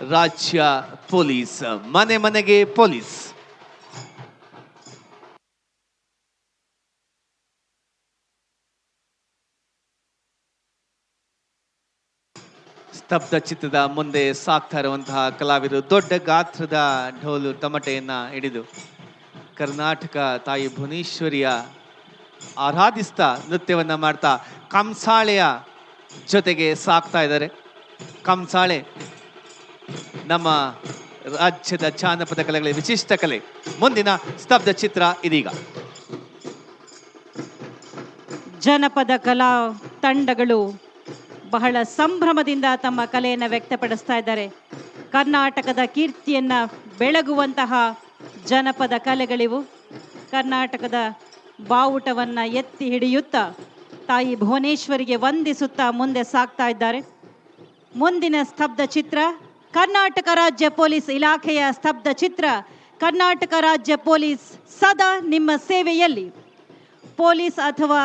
ರಾಜ್ಯ ಪೊಲೀಸ್, ಮನೆ ಮನೆಗೆ ಪೊಲೀಸ್. ಸ್ತಬ್ಧ ಚಿತ್ರದ ಮುಂದೆ ಸಾಕ್ತಾ ಇರುವಂತಹ ಕಲಾವಿದರು ದೊಡ್ಡ ಗಾತ್ರದ ಢೋಲು ತಮಟೆಯನ್ನ ಹಿಡಿದು ಕರ್ನಾಟಕ ತಾಯಿ ಭುವನೇಶ್ವರಿಯ ಆರಾಧಿಸ್ತಾ ನೃತ್ಯವನ್ನ ಮಾಡ್ತಾ ಕಂಸಾಳೆಯ ಜೊತೆಗೆ ಸಾಕ್ತಾ ಇದ್ದಾರೆ. ಕಂಸಾಳೆ ನಮ್ಮ ರಾಜ್ಯದ ಜಾನಪದ ಕಲೆಗಳ ವಿಶಿಷ್ಟ ಕಲೆ. ಮುಂದಿನ ಸ್ತಬ್ಧ ಚಿತ್ರ ಇದೀಗ. ಜನಪದ ಕಲಾ ತಂಡಗಳು ಬಹಳ ಸಂಭ್ರಮದಿಂದ ತಮ್ಮ ಕಲೆಯನ್ನು ವ್ಯಕ್ತಪಡಿಸ್ತಾ ಇದ್ದಾರೆ. ಕರ್ನಾಟಕದ ಕೀರ್ತಿಯನ್ನ ಬೆಳಗುವಂತಹ ಜನಪದ ಕಲೆಗಳಿವು. ಕರ್ನಾಟಕದ ಬಾವುಟವನ್ನ ಎತ್ತಿ ಹಿಡಿಯುತ್ತಾ ತಾಯಿ ಭುವನೇಶ್ವರಿಗೆ ವಂದಿಸುತ್ತಾ ಮುಂದೆ ಸಾಗ್ತಾ ಇದ್ದಾರೆ. ಮುಂದಿನ ಸ್ತಬ್ಧ ಚಿತ್ರ ಕರ್ನಾಟಕ ರಾಜ್ಯ ಪೊಲೀಸ್ ಇಲಾಖೆಯ ಸ್ತಬ್ಧ ಚಿತ್ರ. ಕರ್ನಾಟಕ ರಾಜ್ಯ ಪೊಲೀಸ್ ಸದಾ ನಿಮ್ಮ ಸೇವೆಯಲ್ಲಿ. ಪೊಲೀಸ್ ಅಥವಾ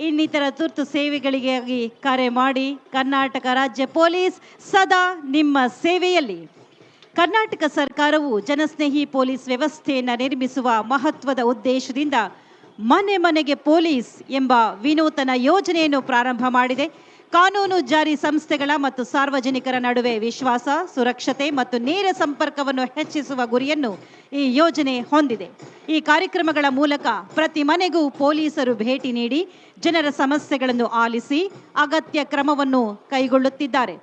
ಇನ್ನಿತರ ತುರ್ತು ಸೇವೆಗಳಿಗಾಗಿ ಕರೆ ಮಾಡಿ. ಕರ್ನಾಟಕ ರಾಜ್ಯ ಪೊಲೀಸ್ ಸದಾ ನಿಮ್ಮ ಸೇವೆಯಲ್ಲಿ. ಕರ್ನಾಟಕ ಸರ್ಕಾರವು ಜನಸ್ನೇಹಿ ಪೊಲೀಸ್ ವ್ಯವಸ್ಥೆಯನ್ನು ನಿರ್ಮಿಸುವ ಮಹತ್ವದ ಉದ್ದೇಶದಿಂದ ಮನೆ ಮನೆಗೆ ಪೊಲೀಸ್ ಎಂಬ ವಿನೂತನ ಯೋಜನೆಯನ್ನು ಪ್ರಾರಂಭ ಮಾಡಿದೆ. ಕಾನೂನು ಜಾರಿ ಸಂಸ್ಥೆಗಳ ಮತ್ತು ಸಾರ್ವಜನಿಕರ ನಡುವೆ ವಿಶ್ವಾಸ, ಸುರಕ್ಷತೆ ಮತ್ತು ನೇರ ಸಂಪರ್ಕವನ್ನು ಹೆಚ್ಚಿಸುವ ಗುರಿಯನ್ನು ಈ ಯೋಜನೆ ಹೊಂದಿದೆ. ಈ ಕಾರ್ಯಕ್ರಮಗಳ ಮೂಲಕ ಪ್ರತಿ ಮನೆಗೂ ಪೊಲೀಸರು ಭೇಟಿ ನೀಡಿ ಜನರ ಸಮಸ್ಯೆಗಳನ್ನು ಆಲಿಸಿ ಅಗತ್ಯ ಕ್ರಮವನ್ನು ಕೈಗೊಳ್ಳುತ್ತಿದ್ದಾರೆ.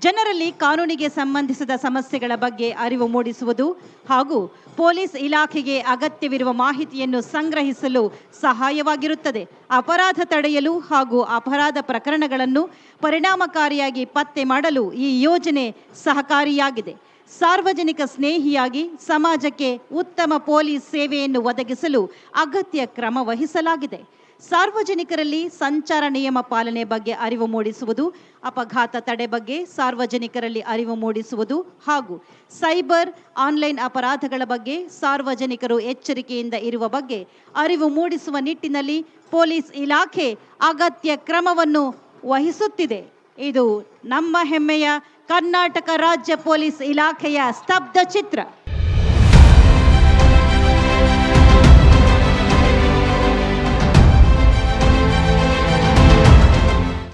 ಜನರಲ್ಲಿ ಕಾನೂನಿಗೆ ಸಂಬಂಧಿಸಿದ ಸಮಸ್ಯೆಗಳ ಬಗ್ಗೆ ಅರಿವು ಮೂಡಿಸುವುದು ಹಾಗೂ ಪೊಲೀಸ್ ಇಲಾಖೆಗೆ ಅಗತ್ಯವಿರುವ ಮಾಹಿತಿಯನ್ನು ಸಂಗ್ರಹಿಸಲು ಸಹಾಯವಾಗಿರುತ್ತದೆ. ಅಪರಾಧ ತಡೆಯಲು ಹಾಗೂ ಅಪರಾಧ ಪ್ರಕರಣಗಳನ್ನು ಪರಿಣಾಮಕಾರಿಯಾಗಿ ಪತ್ತೆ ಮಾಡಲು ಈ ಯೋಜನೆ ಸಹಕಾರಿಯಾಗಿದೆ. ಸಾರ್ವಜನಿಕ ಸ್ನೇಹಿಯಾಗಿ ಸಮಾಜಕ್ಕೆ ಉತ್ತಮ ಪೊಲೀಸ್ ಸೇವೆಯನ್ನು ಒದಗಿಸಲು ಅಗತ್ಯ ಕ್ರಮ ವಹಿಸಲಾಗಿದೆ. ಸಾರ್ವಜನಿಕರಲ್ಲಿ ಸಂಚಾರ ನಿಯಮ ಪಾಲನೆ ಬಗ್ಗೆ ಅರಿವು ಮೂಡಿಸುವುದು, ಅಪಘಾತ ತಡೆ ಬಗ್ಗೆ ಸಾರ್ವಜನಿಕರಲ್ಲಿ ಅರಿವು ಮೂಡಿಸುವುದು ಹಾಗೂ ಸೈಬರ್ ಆನ್ಲೈನ್ ಅಪರಾಧಗಳ ಬಗ್ಗೆ ಸಾರ್ವಜನಿಕರು ಎಚ್ಚರಿಕೆಯಿಂದ ಇರುವ ಬಗ್ಗೆ ಅರಿವು ಮೂಡಿಸುವ ನಿಟ್ಟಿನಲ್ಲಿ ಪೊಲೀಸ್ ಇಲಾಖೆ ಅಗತ್ಯ ಕ್ರಮವನ್ನು ವಹಿಸುತ್ತಿದೆ. ಇದು ನಮ್ಮ ಹೆಮ್ಮೆಯ ಕರ್ನಾಟಕ ರಾಜ್ಯ ಪೊಲೀಸ್ ಇಲಾಖೆಯ ಸ್ತಬ್ಧ ಚಿತ್ರ.